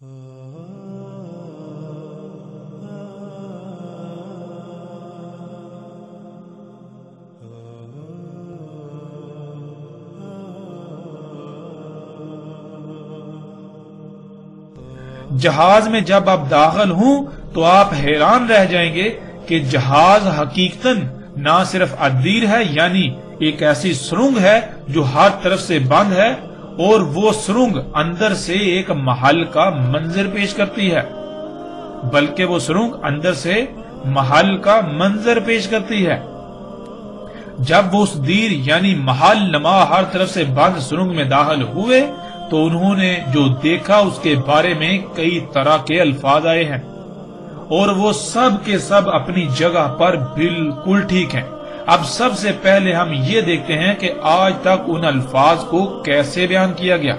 جہاز میں جب آپ داخل ہوں تو آپ حیران رہ جائیں گے کہ جہاز حقیقتاً نہ صرف ادیر ہے، یعنی ایک ایسی سرنگ ہے جو ہر طرف سے بند ہے، اور وہ سرنگ اندر سے ایک محل کا منظر پیش کرتی ہے، بلکہ وہ سرنگ اندر سے محل کا منظر پیش کرتی ہے۔ جب وہ اس دیر یعنی محل نما ہر طرف سے بند سرنگ میں داخل ہوئے تو انہوں نے جو دیکھا اس کے بارے میں کئی طرح کے الفاظ آئے ہیں، اور وہ سب کے سب اپنی جگہ پر بالکل ٹھیک ہیں۔ اب سب سے پہلے ہم یہ دیکھتے ہیں کہ آج تک ان الفاظ کو کیسے بیان کیا گیا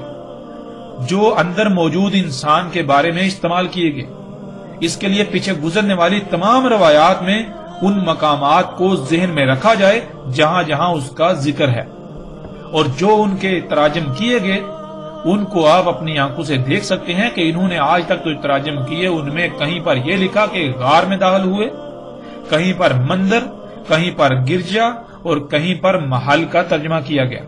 جو اندر موجود انسان کے بارے میں استعمال کیے گئے۔ اس کے لیے پیچھے گزرنے والی تمام روایات میں ان مقامات کو ذہن میں رکھا جائے جہاں جہاں اس کا ذکر ہے، اور جو ان کے تراجم کیے گئے ان کو آپ اپنی آنکھوں سے دیکھ سکتے ہیں کہ انہوں نے آج تک جو تراجم کیے ان میں کہیں پر یہ لکھا کہ غار میں داخل ہوئے، کہیں پر مندر، کہیں پر گرجا، اور کہیں پر محل کا ترجمہ کیا گیا،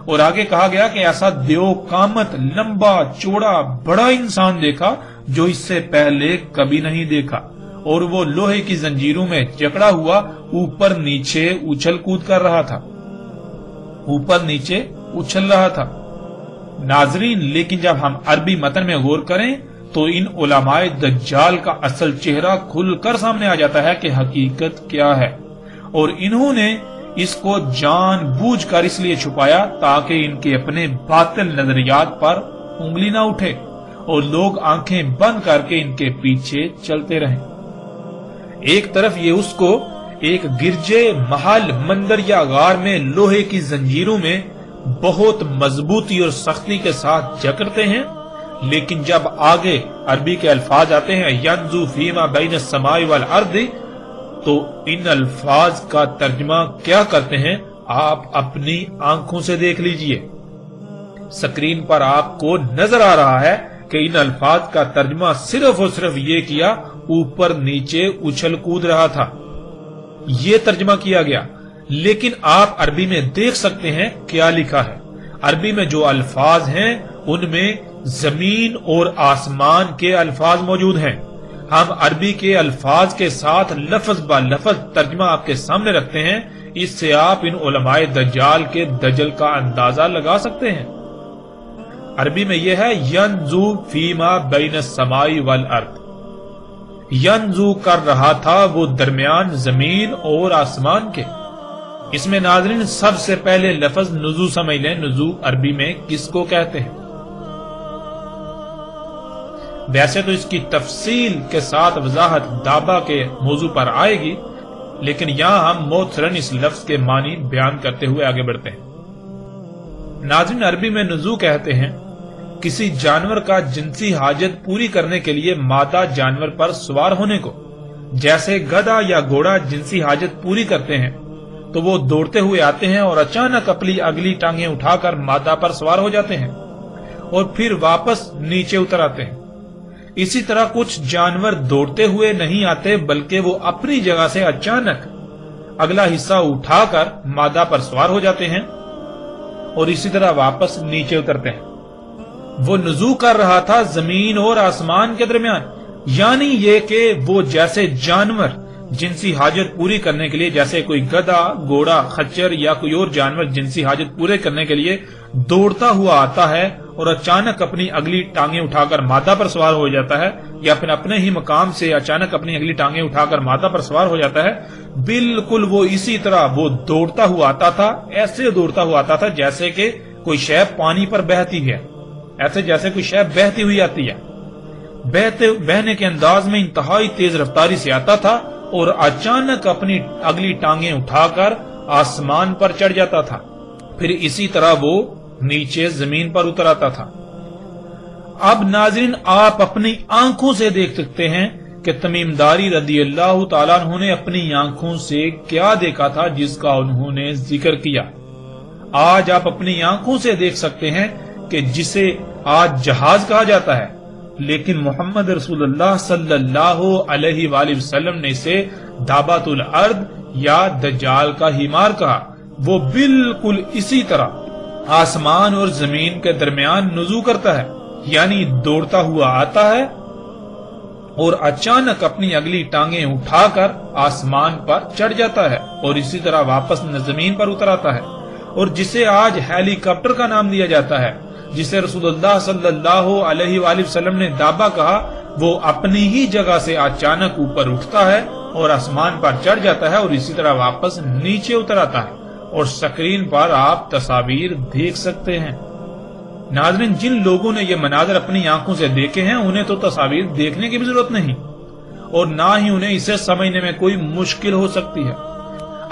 اور آگے کہا گیا کہ ایسا دیو قامت لمبا چوڑا بڑا انسان دیکھا جو اس سے پہلے کبھی نہیں دیکھا، اور وہ لوہے کی زنجیروں میں جکڑا ہوا اوپر نیچے اچھل کود کر رہا تھا، اوپر نیچے اچھل رہا تھا۔ ناظرین، لیکن جب ہم عربی متن میں غور کریں تو ان علماء دجال کا اصل چہرہ کھل کر سامنے آ جاتا ہے کہ حقیقت کیا ہے، اور انہوں نے اس کو جان بوجھ کر اس لیے چھپایا تاکہ ان کے اپنے باطل نظریات پر انگلی نہ اٹھے اور لوگ آنکھیں بند کر کے ان کے پیچھے چلتے رہیں۔ ایک طرف یہ اس کو ایک گرجے، محل، مندر یا غار میں لوہے کی زنجیروں میں بہت مضبوطی اور سختی کے ساتھ جکڑتے ہیں، لیکن جب آگے عربی کے الفاظ آتے ہیں ینزو فیما بین السماء والارض، تو ان الفاظ کا ترجمہ کیا کرتے ہیں آپ اپنی آنکھوں سے دیکھ لیجئے۔ سکرین پر آپ کو نظر آ رہا ہے کہ ان الفاظ کا ترجمہ صرف اور صرف یہ کیا اوپر نیچے اچھل کود رہا تھا، یہ ترجمہ کیا گیا، لیکن آپ عربی میں دیکھ سکتے ہیں کیا لکھا ہے۔ عربی میں جو الفاظ ہیں ان میں زمین اور آسمان کے الفاظ موجود ہیں۔ ہم عربی کے الفاظ کے ساتھ لفظ با لفظ ترجمہ آپ کے سامنے رکھتے ہیں، اس سے آپ ان علماء دجال کے دجل کا اندازہ لگا سکتے ہیں۔ عربی میں یہ ہے ینزو فیما بین السماء والارض، ینزو کر رہا تھا وہ درمیان زمین اور آسمان کے۔ اس میں ناظرین سب سے پہلے لفظ نزو سمجھ لیں، نزو عربی میں کس کو کہتے ہیں؟ ویسے تو اس کی تفصیل کے ساتھ وضاحت دابا کے موضوع پر آئے گی، لیکن یہاں ہم موثراً اس لفظ کے معنی بیان کرتے ہوئے آگے بڑھتے ہیں۔ ناظرین، عربی میں نزو کہتے ہیں کسی جانور کا جنسی حاجت پوری کرنے کے لیے مادہ جانور پر سوار ہونے کو۔ جیسے گدھا یا گھوڑا جنسی حاجت پوری کرتے ہیں تو وہ دوڑتے ہوئے آتے ہیں اور اچانک اپنی اگلی ٹانگیں اٹھا کر مادہ پر سوار ہو جاتے ہیں اور پھر واپس نیچے اتر آتے ہیں۔ اسی طرح کچھ جانور دوڑتے ہوئے نہیں آتے بلکہ وہ اپنی جگہ سے اچانک اگلا حصہ اٹھا کر مادہ پر سوار ہو جاتے ہیں اور اسی طرح واپس نیچے اترتے ہیں۔ وہ نزول کر رہا تھا زمین اور آسمان کے درمیان، یعنی یہ کہ وہ جیسے جانور جنسی حاجت پوری کرنے کے لیے، جیسے کوئی گدھا، گھوڑا، خچر یا کوئی اور جانور جنسی حاجت پورے کرنے کے لیے دوڑتا ہوا آتا ہے اور اچانک اپنی اگلی ٹانگیں اٹھا کر مادہ پر سوار ہو جاتا ہے، یا پھر اپنے ہی مقام سے اچانک اپنی اگلی ٹانگیں اٹھا کر مادہ پر سوار ہو جاتا ہے، بالکل وہ اسی طرح وہ دوڑتا ہوا آتا تھا، ایسے دوڑتا ہوا آتا تھا جیسے کہ کوئی شے پانی پر بہتی ہے، ایسے جیسے کوئی شے بہتی ہوئی آتی ہے، بہنے کے انداز میں انتہائی تیز رفتاری سے آتا تھا اور اچانک اپنی اگلی ٹانگیں اٹھا کر آسمان پر چڑھ جاتا تھا، پھر اسی طرح وہ نیچے زمین پر اتر آتا تھا۔ اب ناظرین، آپ اپنی آنکھوں سے دیکھ سکتے ہیں کہ تمیم داری رضی اللہ تعالیٰ عنہ نے اپنی آنکھوں سے کیا دیکھا تھا جس کا انہوں نے ذکر کیا۔ آج آپ اپنی آنکھوں سے دیکھ سکتے ہیں کہ جسے آج جہاز کہا جاتا ہے، لیکن محمد رسول اللہ صلی اللہ علیہ وآلہ وسلم نے اسے دابۃ الارض یا دجال کا ہیمار کہا۔ وہ بالکل اسی طرح آسمان اور زمین کے درمیان نزول کرتا ہے، یعنی دوڑتا ہوا آتا ہے اور اچانک اپنی اگلی ٹانگیں اٹھا کر آسمان پر چڑھ جاتا ہے اور اسی طرح واپس زمین پر اتر آتا ہے، اور جسے آج ہیلی کاپٹر کا نام دیا جاتا ہے، جسے رسول اللہ صلی اللہ علیہ وآلہ وسلم نے دابہ کہا، وہ اپنی ہی جگہ سے اچانک اوپر اٹھتا ہے اور آسمان پر چڑھ جاتا ہے اور اسی طرح واپس نیچے اتر آتا ہے، اور سکرین پر آپ تصاویر دیکھ سکتے ہیں۔ ناظرین، جن لوگوں نے یہ مناظر اپنی آنکھوں سے دیکھے ہیں انہیں تو تصاویر دیکھنے کی بھی ضرورت نہیں، اور نہ ہی انہیں اسے سمجھنے میں کوئی مشکل ہو سکتی ہے۔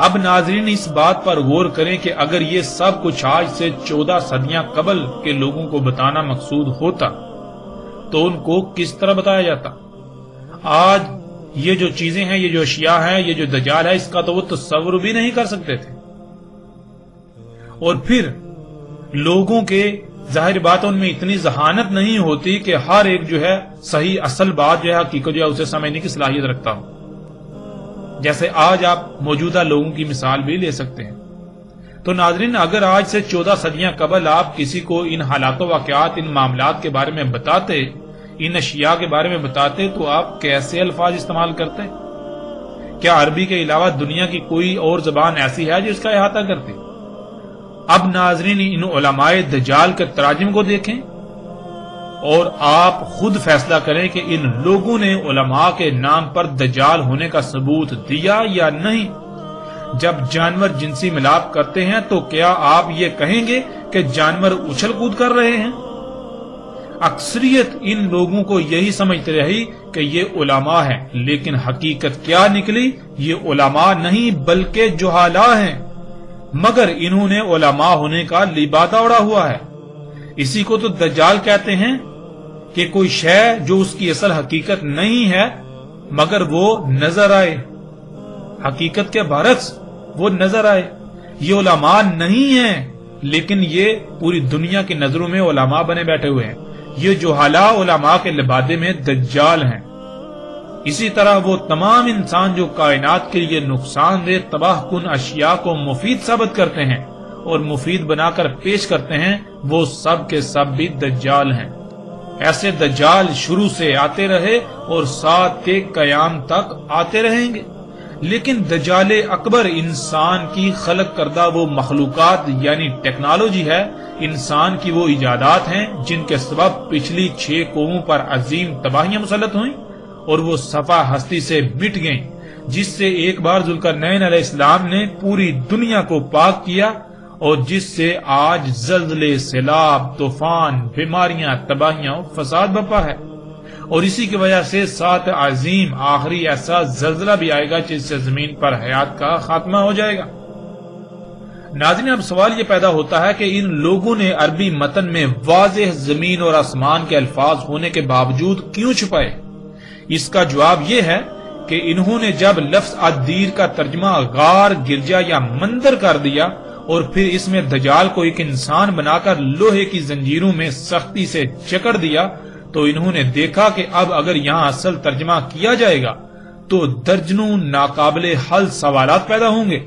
اب ناظرین اس بات پر غور کریں کہ اگر یہ سب کچھ آج سے 14 صدیاں قبل کے لوگوں کو بتانا مقصود ہوتا تو ان کو کس طرح بتایا جاتا؟ آج یہ جو چیزیں ہیں، یہ جو اشیاء ہیں، یہ جو دجال ہے، اس کا تو وہ تصور بھی نہیں کر سکتے تھے، اور پھر لوگوں کے ظاہر بات ان میں اتنی ذہانت نہیں ہوتی کہ ہر ایک جو ہے صحیح اصل بات جو ہے حقیقت جو ہے اسے سمجھنے کی صلاحیت رکھتا ہو۔ جیسے آج آپ موجودہ لوگوں کی مثال بھی لے سکتے ہیں۔ تو ناظرین، اگر آج سے 14 صدیاں قبل آپ کسی کو ان حالات و واقعات، ان معاملات کے بارے میں بتاتے، ان اشیاء کے بارے میں بتاتے، تو آپ کیسے الفاظ استعمال کرتے؟ کیا عربی کے علاوہ دنیا کی کوئی اور زبان ایسی ہے جو اس کا احاطہ کرتی؟ اب ناظرین، ان علماء دجال کے تراجم کو دیکھیں اور آپ خود فیصلہ کریں کہ ان لوگوں نے علماء کے نام پر دجال ہونے کا ثبوت دیا یا نہیں۔ جب جانور جنسی ملاپ کرتے ہیں تو کیا آپ یہ کہیں گے کہ جانور اچھل کود کر رہے ہیں؟ اکثریت ان لوگوں کو یہی سمجھتے رہی کہ یہ علماء ہیں، لیکن حقیقت کیا نکلی؟ یہ علماء نہیں بلکہ جہالا ہیں، مگر انہوں نے علماء ہونے کا لبادہ اڑا ہوا ہے۔ اسی کو تو دجال کہتے ہیں کہ کوئی شے جو اس کی اصل حقیقت نہیں ہے مگر وہ نظر آئے، حقیقت کے برعکس وہ نظر آئے۔ یہ علماء نہیں ہیں، لیکن یہ پوری دنیا کی نظروں میں علماء بنے بیٹھے ہوئے ہیں۔ یہ جہالا علماء کے لبادے میں دجال ہیں۔ اسی طرح وہ تمام انسان جو کائنات کے لیے نقصان دہ تباہ کن اشیاء کو مفید ثابت کرتے ہیں اور مفید بنا کر پیش کرتے ہیں، وہ سب کے سب بھی دجال ہیں۔ ایسے دجال شروع سے آتے رہے اور ساتھ کے قیام تک آتے رہیں گے، لیکن دجال اکبر انسان کی خلق کردہ وہ مخلوقات یعنی ٹیکنالوجی ہے، انسان کی وہ ایجادات ہیں جن کے سبب پچھلی 6 قوموں پر عظیم تباہیاں مسلط ہوئیں اور وہ صفحہ ہستی سے مٹ گئیں، جس سے ایک بار ذوالقرنین علیہ السلام نے پوری دنیا کو پاک کیا اور جس سے آج زلزلے، سیلاب، طوفان، بیماریاں، تباہیاں، فساد بپا ہے، اور اسی کی وجہ سے 7 عظیم آخری ایسا زلزلہ بھی آئے گا جس سے زمین پر حیات کا خاتمہ ہو جائے گا۔ ناظرین، اب سوال یہ پیدا ہوتا ہے کہ ان لوگوں نے عربی متن میں واضح زمین اور آسمان کے الفاظ ہونے کے باوجود کیوں چھپائے؟ اس کا جواب یہ ہے کہ انہوں نے جب لفظ الدیر کا ترجمہ غار، گرجا یا مندر کر دیا اور پھر اس میں دجال کو ایک انسان بنا کر لوہے کی زنجیروں میں سختی سے جکڑ دیا، تو انہوں نے دیکھا کہ اب اگر یہاں اصل ترجمہ کیا جائے گا تو درجنوں ناقابل حل سوالات پیدا ہوں گے،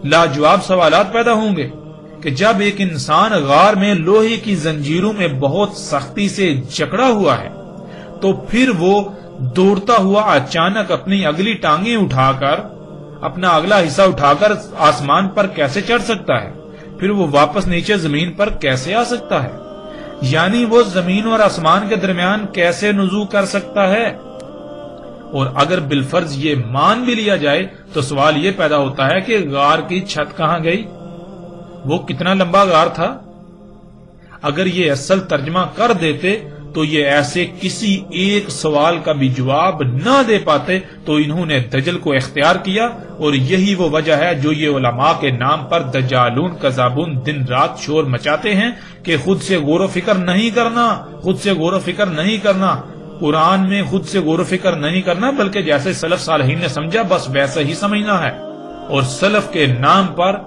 لاجواب سوالات پیدا ہوں گے کہ جب ایک انسان غار میں لوہے کی زنجیروں میں بہت سختی سے جکڑا ہوا ہے تو پھر وہ دوڑتا ہوا اچانک اپنی اگلی ٹانگیں اٹھا کر، اپنا اگلا حصہ اٹھا کر آسمان پر کیسے چڑھ سکتا ہے؟ پھر وہ واپس نیچے زمین پر کیسے آ سکتا ہے؟ یعنی وہ زمین اور آسمان کے درمیان کیسے نزول کر سکتا ہے؟ اور اگر بالفرض یہ مان بھی لیا جائے تو سوال یہ پیدا ہوتا ہے کہ غار کی چھت کہاں گئی؟ وہ کتنا لمبا غار تھا؟ اگر یہ اصل ترجمہ کر دیتے تو یہ ایسے کسی ایک سوال کا بھی جواب نہ دے پاتے، تو انہوں نے دجل کو اختیار کیا، اور یہی وہ وجہ ہے جو یہ علماء کے نام پر دجالون کذابون دن رات شور مچاتے ہیں کہ خود سے غور و فکر نہیں کرنا، خود سے غور و فکر نہیں کرنا، قرآن میں خود سے غور و فکر نہیں کرنا، بلکہ جیسے سلف صالحین نے سمجھا بس ویسے ہی سمجھنا ہے، اور سلف کے نام پر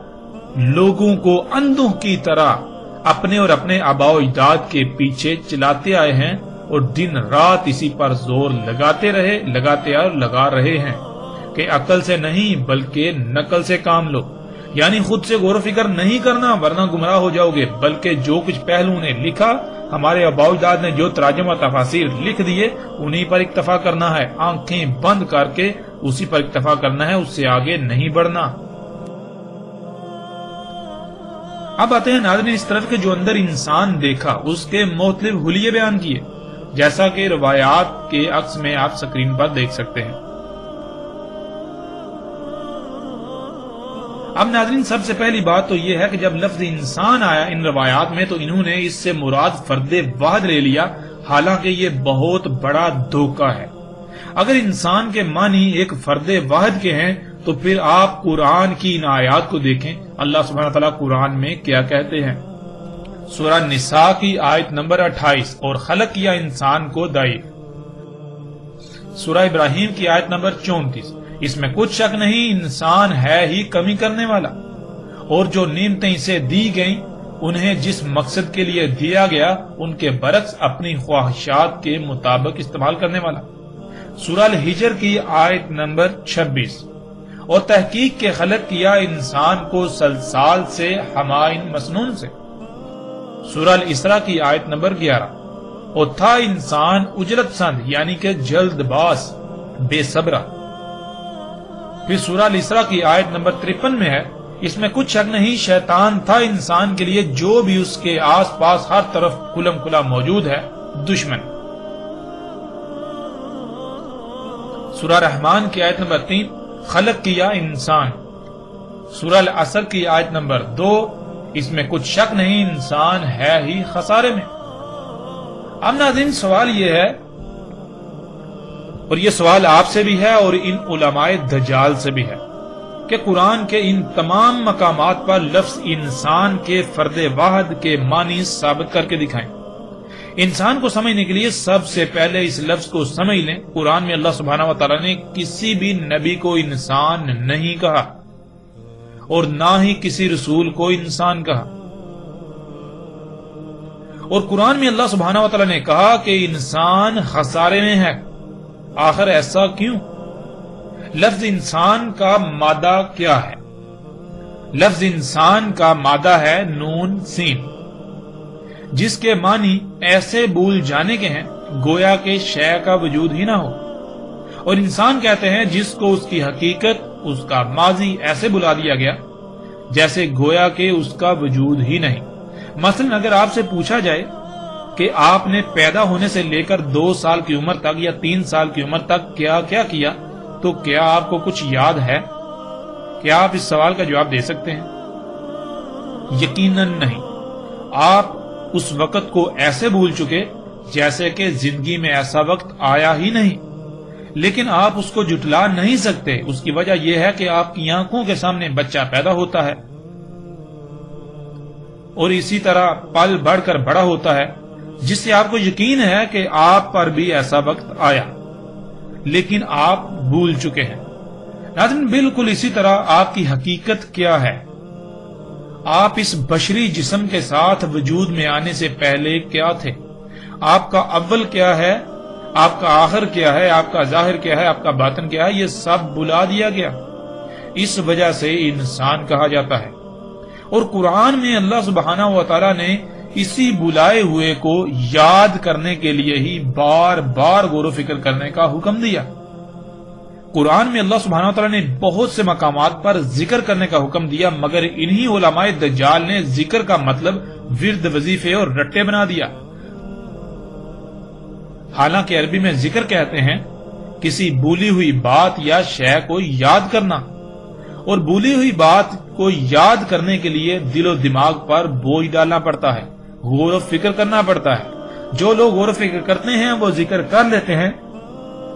لوگوں کو اندھوں کی طرح اپنے اور اپنے آباء و اجداد کے پیچھے چلاتے آئے ہیں، اور دن رات اسی پر زور لگا رہے ہیں کہ عقل سے نہیں بلکہ نقل سے کام لو، یعنی خود سے غور و فکر نہیں کرنا ورنہ گمراہ ہو جاؤ گے، بلکہ جو کچھ پہلو نے لکھا، ہمارے آباء و اجداد نے جو تراجم و تفاسیر لکھ دیے انہی پر اکتفا کرنا ہے، آنکھیں بند کر کے اسی پر اکتفا کرنا ہے، اس سے آگے نہیں بڑھنا۔ اب آتے ہیں ناظرین اس طرف کہ جو اندر انسان دیکھا اس کے مختلف حلیے بیان کیے، جیسا کہ روایات کے عکس میں آپ سکرین پر دیکھ سکتے ہیں۔ اب ناظرین سب سے پہلی بات تو یہ ہے کہ جب لفظ انسان آیا ان روایات میں تو انہوں نے اس سے مراد فرد واحد لے لیا، حالانکہ یہ بہت بڑا دھوکہ ہے۔ اگر انسان کے معنی ایک فرد واحد کے ہیں تو پھر آپ قرآن کی ان آیات کو دیکھیں، اللہ سبحانہ وتعالی قرآن میں کیا کہتے ہیں۔ سورہ نساء کی آیت نمبر 28، اور خلق کیا انسان کو ضعیف۔ سورہ ابراہیم کی آیت نمبر 34، اس میں کچھ شک نہیں انسان ہے ہی کمی کرنے والا، اور جو نعمتیں اسے دی گئیں انہیں جس مقصد کے لیے دیا گیا ان کے برعکس اپنی خواہشات کے مطابق استعمال کرنے والا۔ سورہ الحجر کی آیت نمبر 26، اور تحقیق کے خلق کیا انسان کو سلسال سے حمائن مسنون سے۔ سورہ الاسراء کی آیت نمبر 11، اور تھا انسان اجرت پسند یعنی کہ جلد باز بے صبرہ۔ پھر سورہ الاسراء کی آیت نمبر 53 میں ہے، اس میں کچھ شک نہیں شیطان تھا انسان کے لیے جو بھی اس کے آس پاس ہر طرف کھلم کھلا موجود ہے دشمن۔ سورہ رحمان کی آیت نمبر 3، خلق کیا انسان۔ سورہ العصر کی آیت نمبر 2، اس میں کچھ شک نہیں انسان ہے ہی خسارے میں۔ اب ناظرین سوال یہ ہے، اور یہ سوال آپ سے بھی ہے اور ان علماء دجال سے بھی ہے، کہ قرآن کے ان تمام مقامات پر لفظ انسان کے فرد واحد کے معنی ثابت کر کے دکھائیں۔ انسان کو سمجھنے کے لیے سب سے پہلے اس لفظ کو سمجھ لیں، قرآن میں اللہ سبحانہ وتعالی نے کسی بھی نبی کو انسان نہیں کہا اور نہ ہی کسی رسول کو انسان کہا، اور قرآن میں اللہ سبحانہ وتعالی نے کہا کہ انسان خسارے میں ہے۔ آخر ایسا کیوں؟ لفظ انسان کا مادہ کیا ہے؟ لفظ انسان کا مادہ ہے نون سین، جس کے معنی ایسے بھول جانے کے ہیں گویا کہ شے کا وجود ہی نہ ہو، اور انسان کہتے ہیں جس کو اس کی حقیقت، اس کا ماضی ایسے بلا دیا گیا جیسے گویا کہ اس کا وجود ہی نہیں۔ مثلا اگر آپ سے پوچھا جائے کہ آپ نے پیدا ہونے سے لے کر 2 سال کی عمر تک یا 3 سال کی عمر تک کیا کیا کیا، تو کیا آپ کو کچھ یاد ہے؟ کیا آپ اس سوال کا جواب دے سکتے ہیں؟ یقیناً نہیں۔ آپ اس وقت کو ایسے بھول چکے جیسے کہ زندگی میں ایسا وقت آیا ہی نہیں، لیکن آپ اس کو جھٹلا نہیں سکتے۔ اس کی وجہ یہ ہے کہ آپ کی آنکھوں کے سامنے بچہ پیدا ہوتا ہے اور اسی طرح پل بڑھ کر بڑا ہوتا ہے، جس سے آپ کو یقین ہے کہ آپ پر بھی ایسا وقت آیا، لیکن آپ بھول چکے ہیں۔ ناظرین بالکل اسی طرح آپ کی حقیقت کیا ہے؟ آپ اس بشری جسم کے ساتھ وجود میں آنے سے پہلے کیا تھے؟ آپ کا اول کیا ہے؟ آپ کا آخر کیا ہے؟ آپ کا ظاہر کیا ہے؟ آپ کا باطن کیا ہے؟ یہ سب بلا دیا گیا، اس وجہ سے انسان کہا جاتا ہے۔ اور قرآن میں اللہ سبحانہ و تعالی نے اسی بلائے ہوئے کو یاد کرنے کے لیے ہی بار بار غور و فکر کرنے کا حکم دیا۔ قرآن میں اللہ سبحانہ وتعالی نے بہت سے مقامات پر ذکر کرنے کا حکم دیا، مگر انہی علماء دجال نے ذکر کا مطلب ورد، وظیفے اور رٹے بنا دیا۔ حالانکہ عربی میں ذکر کہتے ہیں کسی بھولی ہوئی بات یا شے کو یاد کرنا، اور بھولی ہوئی بات کو یاد کرنے کے لیے دل و دماغ پر بوجھ ڈالنا پڑتا ہے، غور و فکر کرنا پڑتا ہے۔ جو لوگ غور و فکر کرتے ہیں وہ ذکر کر لیتے ہیں،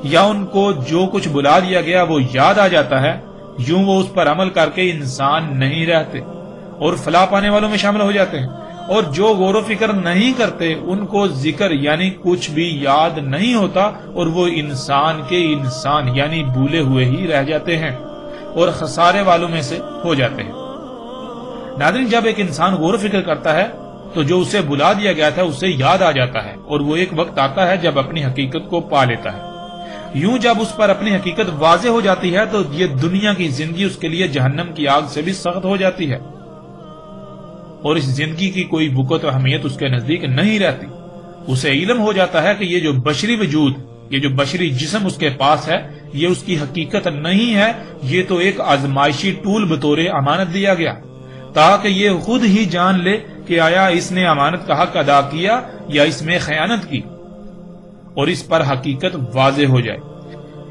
یا ان کو جو کچھ بلا دیا گیا وہ یاد آ جاتا ہے، یوں وہ اس پر عمل کر کے انسان نہیں رہتے اور فلاح پانے والوں میں شامل ہو جاتے ہیں، اور جو غور و فکر نہیں کرتے ان کو ذکر یعنی کچھ بھی یاد نہیں ہوتا، اور وہ انسان کے انسان یعنی بھولے ہوئے ہی رہ جاتے ہیں اور خسارے والوں میں سے ہو جاتے ہیں۔ ناظرین جب ایک انسان غور و فکر کرتا ہے تو جو اسے بلا دیا گیا تھا اسے یاد آ جاتا ہے، اور وہ ایک وقت آتا ہے جب اپنی حقیقت کو پا لیتا ہے۔ یوں جب اس پر اپنی حقیقت واضح ہو جاتی ہے تو یہ دنیا کی زندگی اس کے لیے جہنم کی آگ سے بھی سخت ہو جاتی ہے، اور اس زندگی کی کوئی وقت و اہمیت اس کے نزدیک نہیں رہتی۔ اسے علم ہو جاتا ہے کہ یہ جو بشری وجود، یہ جو بشری جسم اس کے پاس ہے، یہ اس کی حقیقت نہیں ہے، یہ تو ایک آزمائشی ٹول بطور امانت دیا گیا، تاکہ یہ خود ہی جان لے کہ آیا اس نے امانت کا حق ادا کیا یا اس میں خیانت کی، اور اس پر حقیقت واضح ہو جائے۔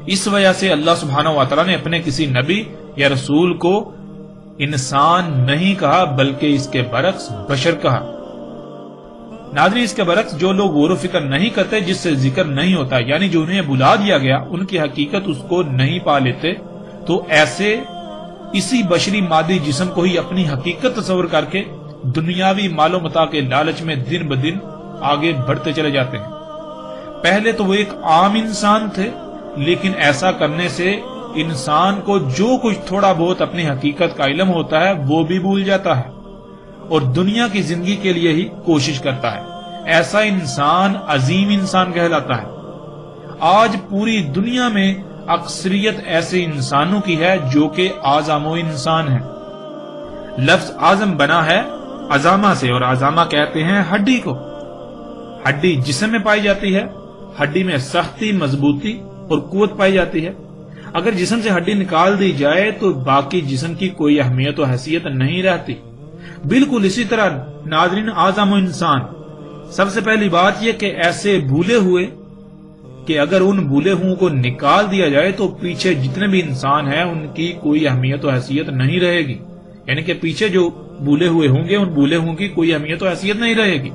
اس وجہ سے اللہ سبحانہ وتعالی نے اپنے کسی نبی یا رسول کو انسان نہیں کہا بلکہ اس کے برعکس بشر کہا۔ ناظرین، اس کے برعکس جو لوگ غور و فکر نہیں کرتے، جس سے ذکر نہیں ہوتا، یعنی جو انہیں بلا دیا گیا، ان کی حقیقت اس کو نہیں پا لیتے، تو ایسے اسی بشری مادی جسم کو ہی اپنی حقیقت تصور کر کے دنیاوی مال و متاع کے لالچ میں دن بدن آگے بڑھتے چلے جاتے ہیں۔ پہلے تو وہ ایک عام انسان تھے، لیکن ایسا کرنے سے انسان کو جو کچھ تھوڑا بہت اپنی حقیقت کا علم ہوتا ہے وہ بھی بھول جاتا ہے، اور دنیا کی زندگی کے لیے ہی کوشش کرتا ہے۔ ایسا انسان عظیم انسان کہلاتا ہے۔ آج پوری دنیا میں اکثریت ایسے انسانوں کی ہے جو کہ اعظم و انسان ہیں۔ لفظ اعظم بنا ہے عظامہ سے، اور عظامہ کہتے ہیں ہڈی کو۔ ہڈی جسم میں پائی جاتی ہے، ہڈی میں سختی، مضبوطی اور قوت پائی جاتی ہے۔ اگر جسم سے ہڈی نکال دی جائے تو باقی جسم کی کوئی اہمیت و حیثیت نہیں رہتی۔ بالکل اسی طرح ناظرین، اعظم و انسان، سب سے پہلی بات یہ کہ ایسے بھولے ہوئے کہ اگر ان بھولے ہوئے کو نکال دیا جائے تو پیچھے جتنے بھی انسان ہیں ان کی کوئی اہمیت و حیثیت نہیں رہے گی، یعنی کہ پیچھے جو بھولے ہوئے ہوں گے ان بھولے ہوئے کی کوئی اہمیت و حیثیت نہیں رہے گی۔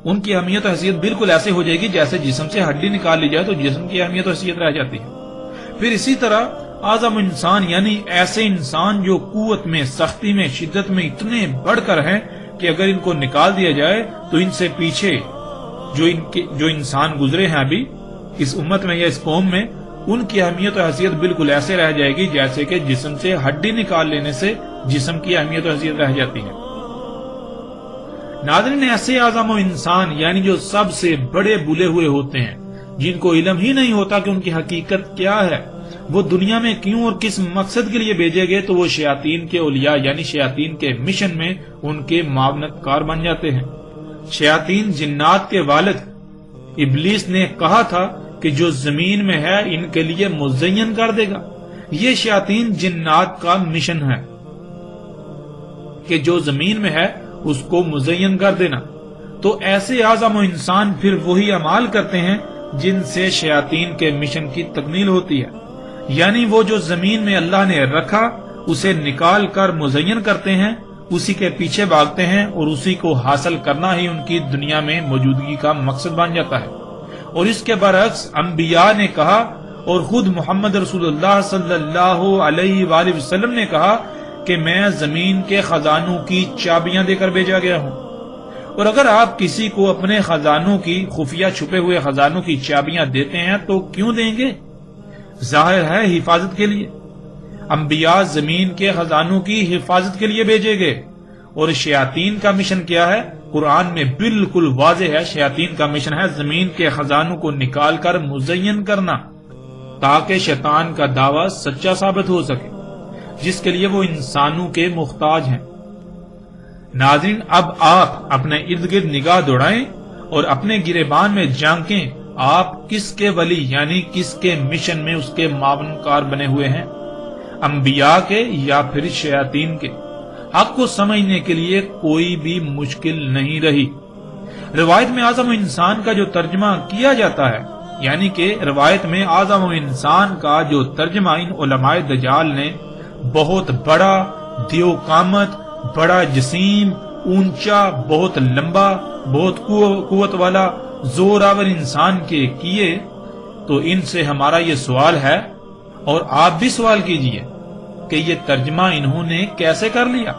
ان کی اہمیت و حیثیت بالکل ایسے ہو جائے گی جیسے جسم سے ہڈی نکال لی جائے تو جسم کی اہمیت و حیثیت رہ جاتی ہے۔ پھر اسی طرح اعظم انسان یعنی ایسے انسان جو قوت میں، سختی میں، شدت میں اتنے بڑھ کر ہیں کہ اگر ان کو نکال دیا جائے تو ان سے پیچھے جو انسان گزرے ہیں ابھی اس امت میں یا اس قوم میں، ان کی اہمیت و حیثیت بالکل ایسے رہ جائے گی جیسے کہ جسم سے ہڈی نکال لینے سے جسم کی اہمیت و حیثیت رہ جاتی ہے۔ ناظرین، ایسے اعظم و انسان یعنی جو سب سے بڑے بھولے ہوئے ہوتے ہیں، جن کو علم ہی نہیں ہوتا کہ ان کی حقیقت کیا ہے، وہ دنیا میں کیوں اور کس مقصد کے لیے بھیجے گئے، تو وہ شیاطین کے اولیاء یعنی شیاطین کے مشن میں ان کے معاونت کار بن جاتے ہیں۔ شیاطین جنات کے والد ابلیس نے کہا تھا کہ جو زمین میں ہے ان کے لیے مزین کر دے گا۔ یہ شیاطین جنات کا مشن ہے کہ جو زمین میں ہے اس کو مزین کر دینا۔ تو ایسے اعظم و انسان پھر وہی اعمال کرتے ہیں جن سے شیاطین کے مشن کی تکمیل ہوتی ہے، یعنی وہ جو زمین میں اللہ نے رکھا اسے نکال کر مزین کرتے ہیں، اسی کے پیچھے بھاگتے ہیں، اور اسی کو حاصل کرنا ہی ان کی دنیا میں موجودگی کا مقصد بن جاتا ہے۔ اور اس کے برعکس انبیاء نے کہا اور خود محمد رسول اللہ صلی اللہ علیہ وآلہ وسلم نے کہا کہ میں زمین کے خزانوں کی چابیاں دے کر بھیجا گیا ہوں، اور اگر آپ کسی کو اپنے خزانوں کی، خفیہ چھپے ہوئے خزانوں کی چابیاں دیتے ہیں تو کیوں دیں گے؟ ظاہر ہے حفاظت کے لیے۔ انبیاء زمین کے خزانوں کی حفاظت کے لیے بھیجے گئے، اور شیاطین کا مشن کیا ہے؟ قرآن میں بالکل واضح ہے، شیاطین کا مشن ہے زمین کے خزانوں کو نکال کر مزین کرنا، تاکہ شیطان کا دعویٰ سچا ثابت ہو سکے جس کے لیے وہ انسانوں کے محتاج ہیں۔ ناظرین، اب آپ اپنے ارد گرد نگاہ دوڑائیں اور اپنے گریبان میں جھانکیں، آپ کس کے ولی یعنی کس کے مشن میں اس کے معاون کار بنے ہوئے ہیں، انبیاء کے یا پھر شیاطین کے؟ حق کو سمجھنے کے لیے کوئی بھی مشکل نہیں رہی۔ روایت میں اعظم انسان کا جو ترجمہ کیا جاتا ہے، یعنی کہ روایت میں اعظم انسان کا جو ترجمہ ان علماء دجال نے بہت بڑا، دیو قامت، بڑا جسیم، اونچا، بہت لمبا، بہت قوت والا، زور آور انسان کے کیے، تو ان سے ہمارا یہ سوال ہے اور آپ بھی سوال کیجئے کہ یہ ترجمہ انہوں نے کیسے کر لیا؟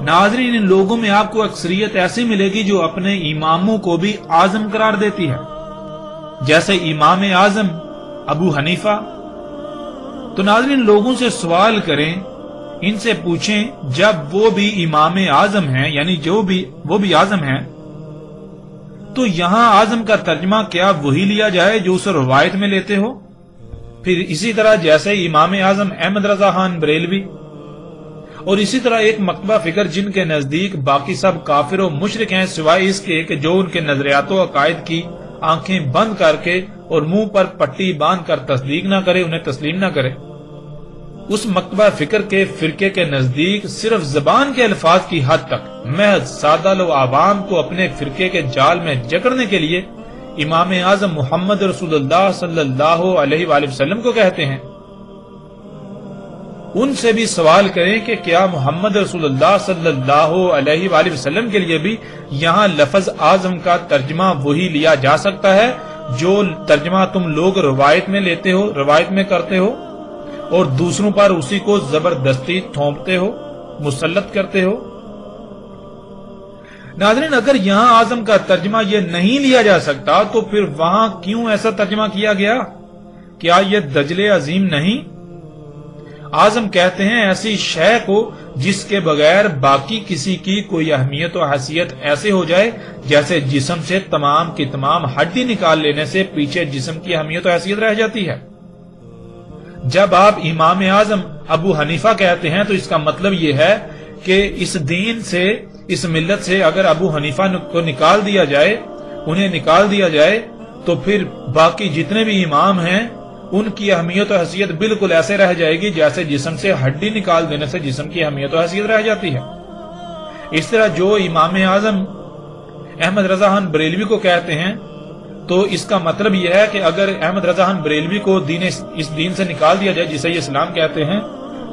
ناظرین، ان لوگوں میں آپ کو اکثریت ایسی ملے گی جو اپنے اماموں کو بھی اعظم قرار دیتی ہے، جیسے امام اعظم ابو حنیفہ۔ تو ناظرین، لوگوں سے سوال کریں ان سے پوچھیں جب وہ بھی امام اعظم ہیں، یعنی وہ بھی اعظم ہیں، تو یہاں اعظم کا ترجمہ کیا وہی لیا جائے جو اسے روایت میں لیتے ہو؟ پھر اسی طرح جیسے امام اعظم احمد رضا خان بریلوی اور اسی طرح ایک مکتبہ فکر جن کے نزدیک باقی سب کافر و مشرک ہیں سوائے اس کے کہ جو ان کے نظریات و عقائد کی آنکھیں بند کر کے اور منہ پر پٹی باندھ کر تصدیق نہ کرے، انہیں تسلیم نہ کرے، اس مکتبہ فکر کے فرقے کے نزدیک صرف زبان کے الفاظ کی حد تک محض سادہ لو عوام کو اپنے فرقے کے جال میں جکڑنے کے لیے امام اعظم محمد رسول اللہ صلی اللہ علیہ وآلہ وسلم کو کہتے ہیں۔ ان سے بھی سوال کریں کہ کیا محمد رسول اللہ صلی اللہ علیہ وآلہ وسلم کے لیے بھی یہاں لفظ اعظم کا ترجمہ وہی لیا جا سکتا ہے جو ترجمہ تم لوگ روایت میں لیتے ہو، روایت میں کرتے ہو اور دوسروں پر اسی کو زبردستی تھوپتے ہو، مسلط کرتے ہو؟ ناظرین، اگر یہاں اعظم کا ترجمہ یہ نہیں لیا جا سکتا تو پھر وہاں کیوں ایسا ترجمہ کیا گیا؟ کیا یہ دجل عظیم نہیں؟ اعظم کہتے ہیں ایسی شے کو جس کے بغیر باقی کسی کی کوئی اہمیت و حیثیت ایسے ہو جائے جیسے جسم سے تمام کی تمام ہڈی نکال لینے سے پیچھے جسم کی اہمیت و حیثیت رہ جاتی ہے۔ جب آپ امام اعظم ابو حنیفہ کہتے ہیں تو اس کا مطلب یہ ہے کہ اس دین سے، اس ملت سے اگر ابو حنیفہ کو نکال دیا جائے، انہیں نکال دیا جائے تو پھر باقی جتنے بھی امام ہیں ان کی اہمیت و حیثیت بالکل ایسے رہ جائے گی جیسے جسم سے ہڈی نکال دینے سے جسم کی اہمیت و حیثیت رہ جاتی ہے۔ اس طرح جو امام اعظم احمد رضا خان بریلوی کو کہتے ہیں تو اس کا مطلب یہ ہے کہ اگر احمد رضا خان بریلوی کو اس دین سے نکال دیا جائے جسے یہ اسلام کہتے ہیں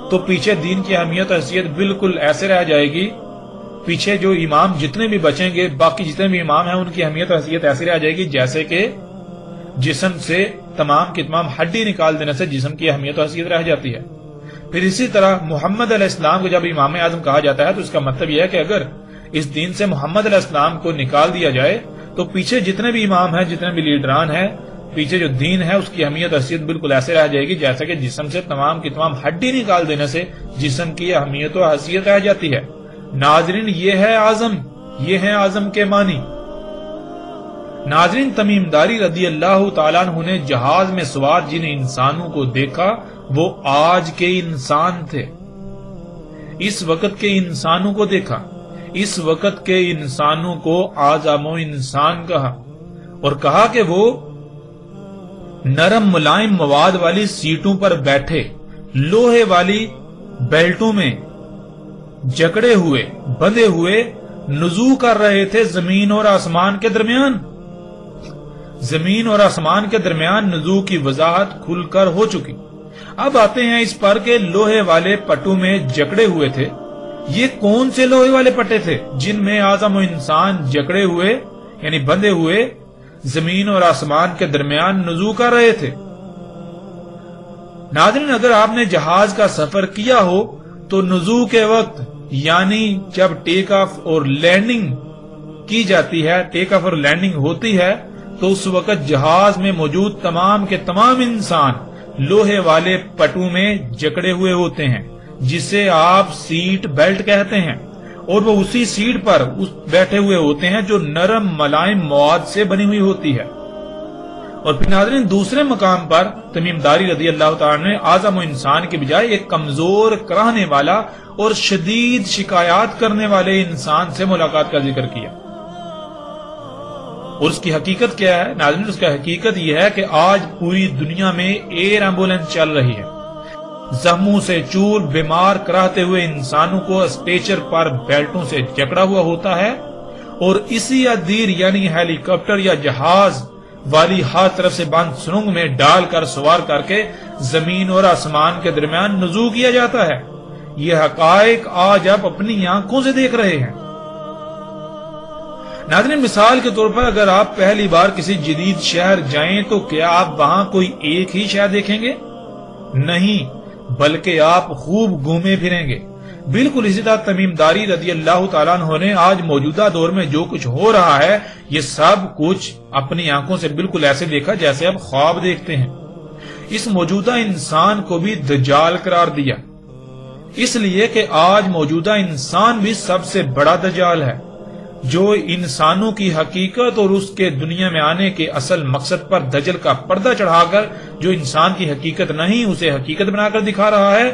تو پیچھے دین کی اہمیت و حیثیت بالکل ایسے رہ جائے گی، پیچھے جو امام جتنے بھی بچیں گے، باقی جتنے بھی امام ہیں ان کی اہمیت و حیثیت ایسی رہ جائے گی جیسے کہ جسم سے تمام کی تمام ہڈی نکال دینے سے جسم کی اہمیت و حیثیت رہ جاتی ہے۔ پھر اسی طرح محمد علیہ السلام کو جب امام اعظم کہا جاتا ہے تو اس کا مطلب یہ ہے کہ اگر اس دین سے محمد علیہ السلام کو نکال دیا جائے تو پیچھے جتنے بھی امام ہیں، جتنے بھی لیڈران ہیں، پیچھے جو دین ہے اس کی اہمیت و حیثیت بالکل ایسے رہ جائے گی جیسا کہ جسم سے تمام کی تمام ہڈی نکال دینے سے جسم کی اہمیت و حیثیت رہ جاتی ہے۔ ناظرین، یہ ہے اعظم، یہ ہے اعظم کے معنی۔ ناظرین، تمیم داری رضی اللہ تعالیٰ عنہ نے جہاز میں سوار جن انسانوں کو دیکھا وہ آج کے انسان تھے۔ اس وقت کے انسانوں کو دیکھا، اس وقت کے انسانوں کو اعظم و انسان کہا اور کہا کہ وہ نرم ملائم مواد والی سیٹوں پر بیٹھے، لوہے والی بیلٹوں میں جکڑے ہوئے، بندھے ہوئے نزول کر رہے تھے زمین اور آسمان کے درمیان۔ زمین اور آسمان کے درمیان نزول کی وضاحت کھل کر ہو چکی۔ اب آتے ہیں اس پر کہ لوہے والے پٹوں میں جکڑے ہوئے تھے۔ یہ کون سے لوہے والے پٹے تھے جن میں اعظم و انسان جکڑے ہوئے یعنی بندھے ہوئے زمین اور آسمان کے درمیان نزول کر رہے تھے؟ ناظرین، اگر آپ نے جہاز کا سفر کیا ہو تو نزول کے وقت یعنی جب ٹیک آف اور لینڈنگ کی جاتی ہے، ٹیک آف اور لینڈنگ ہوتی ہے تو اس وقت جہاز میں موجود تمام کے تمام انسان لوہے والے پٹوں میں جکڑے ہوئے ہوتے ہیں جسے آپ سیٹ بیلٹ کہتے ہیں، اور وہ اسی سیٹ پر بیٹھے ہوئے ہوتے ہیں جو نرم ملائم مواد سے بنی ہوئی ہوتی ہے۔ اور پھر ناظرین، دوسرے مقام پر تمیم داری رضی اللہ تعالیٰ نے اعظم و انسان کے بجائے ایک کمزور، کراہنے والا اور شدید شکایات کرنے والے انسان سے ملاقات کا ذکر کیا۔ اور اس کی حقیقت کیا ہے؟ ناظرین، اس کا حقیقت یہ ہے کہ آج پوری دنیا میں ایئر ایمبولینس چل رہی ہے۔ زخموں سے چور بیمار کراہتے ہوئے انسانوں کو اسٹریچر پر بیلٹوں سے جکڑا ہوا ہوتا ہے اور اسی ادیر یعنی ہیلی کاپٹر یا جہاز والی ہر طرف سے بند سرنگ میں ڈال کر سوار کر کے زمین اور آسمان کے درمیان نزول کیا جاتا ہے۔ یہ حقائق آج آپ اپنی آنکھوں سے دیکھ رہے ہیں۔ ناظرین، مثال کے طور پر اگر آپ پہلی بار کسی جدید شہر جائیں تو کیا آپ وہاں کوئی ایک ہی شہر دیکھیں گے؟ نہیں، بلکہ آپ خوب گھومے پھریں گے۔ بالکل اسی طرح تمیم داری رضی اللہ تعالیٰ عنہ نے آج موجودہ دور میں جو کچھ ہو رہا ہے یہ سب کچھ اپنی آنکھوں سے بالکل ایسے دیکھا جیسے آپ خواب دیکھتے ہیں۔ اس موجودہ انسان کو بھی دجال قرار دیا۔ اس لیے کہ آج موجودہ انسان بھی سب سے بڑا دجال ہے، جو انسانوں کی حقیقت اور اس کے دنیا میں آنے کے اصل مقصد پر دجل کا پردہ چڑھا کر جو انسان کی حقیقت نہیں اسے حقیقت بنا کر دکھا رہا ہے،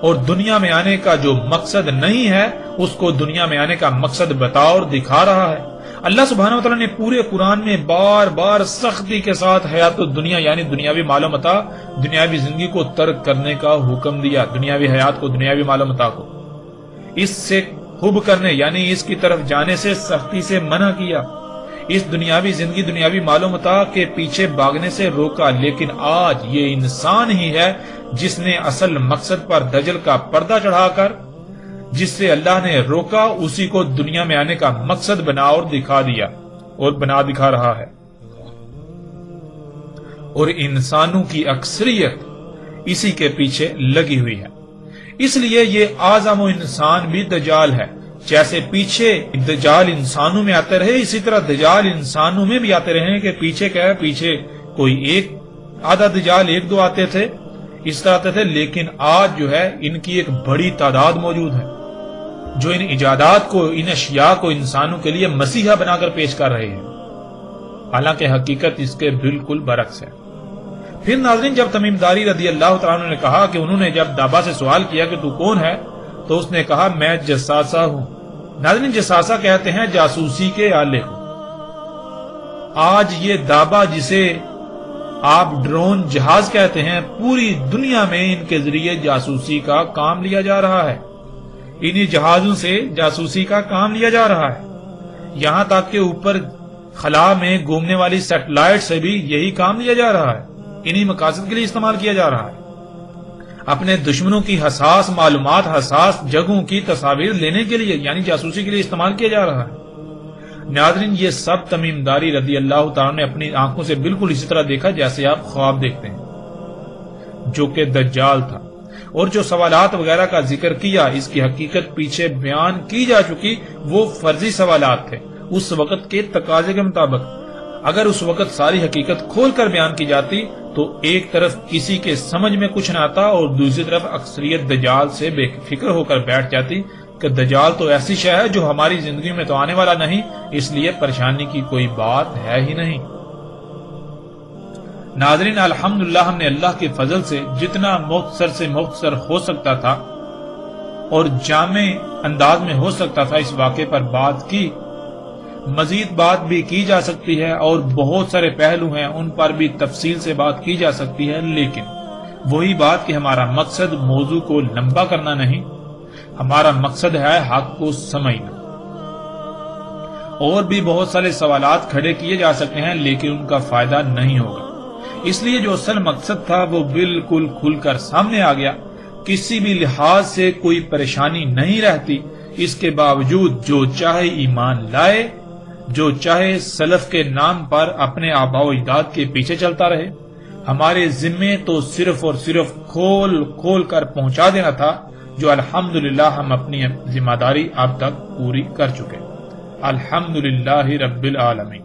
اور دنیا میں آنے کا جو مقصد نہیں ہے اس کو دنیا میں آنے کا مقصد بتا اور دکھا رہا ہے۔ اللہ سبحانہ و تعالیٰ نے پورے قرآن میں بار بار سختی کے ساتھ حیات الدنیا یعنی دنیاوی مال و متاع، دنیاوی زندگی کو ترک کرنے کا حکم دیا، دنیاوی حیات کو، دنیاوی مال و متاع کو، اس سے حب کرنے یعنی اس کی طرف جانے سے سختی سے منع کیا، اس دنیاوی زندگی، دنیاوی مال و متاع کے پیچھے بھاگنے سے روکا۔ لیکن آج یہ انسان ہی ہے جس نے اصل مقصد پر دجل کا پردہ چڑھا کر جس سے اللہ نے روکا اسی کو دنیا میں آنے کا مقصد بنا اور دکھا دیا اور بنا دکھا رہا ہے، اور انسانوں کی اکثریت اسی کے پیچھے لگی ہوئی ہے۔ اس لیے یہ اعظم و انسان بھی دجال ہے، جیسے پیچھے دجال انسانوں میں آتے رہے اسی طرح دجال انسانوں میں بھی آتے رہے کہ پیچھے کیا ہے، پیچھے کوئی ایک آدھا دجال ایک دو آتے تھے، اس طرح آتے تھے، لیکن آج جو ہے ان کی ایک بڑی تعداد موجود ہے جو ان ایجادات کو، ان اشیاء کو انسانوں کے لیے مسیحا بنا کر پیش کر رہے ہیں، حالانکہ حقیقت اس کے بالکل برعکس ہے۔ پھر ناظرین جب تمیم داری رضی اللہ تعالیٰ عنہ نے کہا کہ انہوں نے جب دابا سے سوال کیا کہ تو کون ہے تو اس نے کہا میں جساسہ ہوں۔ ناظرین جساسہ کہتے ہیں جاسوسی کے آلے کو۔ آج یہ دابا جسے آپ ڈرون جہاز کہتے ہیں پوری دنیا میں ان کے ذریعے جاسوسی کا کام لیا جا رہا ہے، انہی جہازوں سے جاسوسی کا کام لیا جا رہا ہے، یہاں تک کہ اوپر خلا میں گھومنے والی سیٹلائٹ سے بھی یہی کام لیا جا رہا ہے، انہی مقاصد کے لیے استعمال کیا جا رہا ہے، اپنے دشمنوں کی حساس معلومات، حساس جگہوں کی تصاویر لینے کے لیے یعنی جاسوسی کے لیے استعمال کیا جا رہا ہے۔ ناظرین یہ سب تمیم داری رضی اللہ تعالیٰ نے اپنی آنکھوں سے بالکل اسی طرح دیکھا جیسے آپ خواب دیکھتے ہیں، جو کہ دجال تھا، اور جو سوالات وغیرہ کا ذکر کیا اس کی حقیقت پیچھے بیان کی جا چکی، وہ فرضی سوالات تھے اس وقت کے تقاضے کے مطابق۔ اگر اس وقت ساری حقیقت کھول کر بیان کی جاتی تو ایک طرف کسی کے سمجھ میں کچھ نہ آتا اور دوسری طرف اکثریت دجال سے بے فکر ہو کر بیٹھ جاتی کہ دجال تو ایسی شے ہے جو ہماری زندگی میں تو آنے والا نہیں، اس لیے پریشانی کی کوئی بات ہے ہی نہیں۔ ناظرین الحمدللہ ہم نے اللہ کے فضل سے جتنا مختصر سے مختصر ہو سکتا تھا اور جامع انداز میں ہو سکتا تھا اس واقعے پر بات کی، مزید بات بھی کی جا سکتی ہے اور بہت سارے پہلو ہیں ان پر بھی تفصیل سے بات کی جا سکتی ہے، لیکن وہی بات کہ ہمارا مقصد موضوع کو لمبا کرنا نہیں، ہمارا مقصد ہے حق کو سمجھنا۔ اور بھی بہت سارے سوالات کھڑے کیے جا سکتے ہیں لیکن ان کا فائدہ نہیں ہوگا، اس لیے جو اصل مقصد تھا وہ بالکل کھل کر سامنے آ گیا، کسی بھی لحاظ سے کوئی پریشانی نہیں رہتی۔ اس کے باوجود جو چاہے ایمان لائے، جو چاہے سلف کے نام پر اپنے آباء و اجداد کے پیچھے چلتا رہے، ہمارے ذمے تو صرف اور صرف کھول کھول کر پہنچا دینا تھا، جو الحمدللہ ہم اپنی ذمہ داری اب تک پوری کر چکے۔ الحمدللہ رب العالمین۔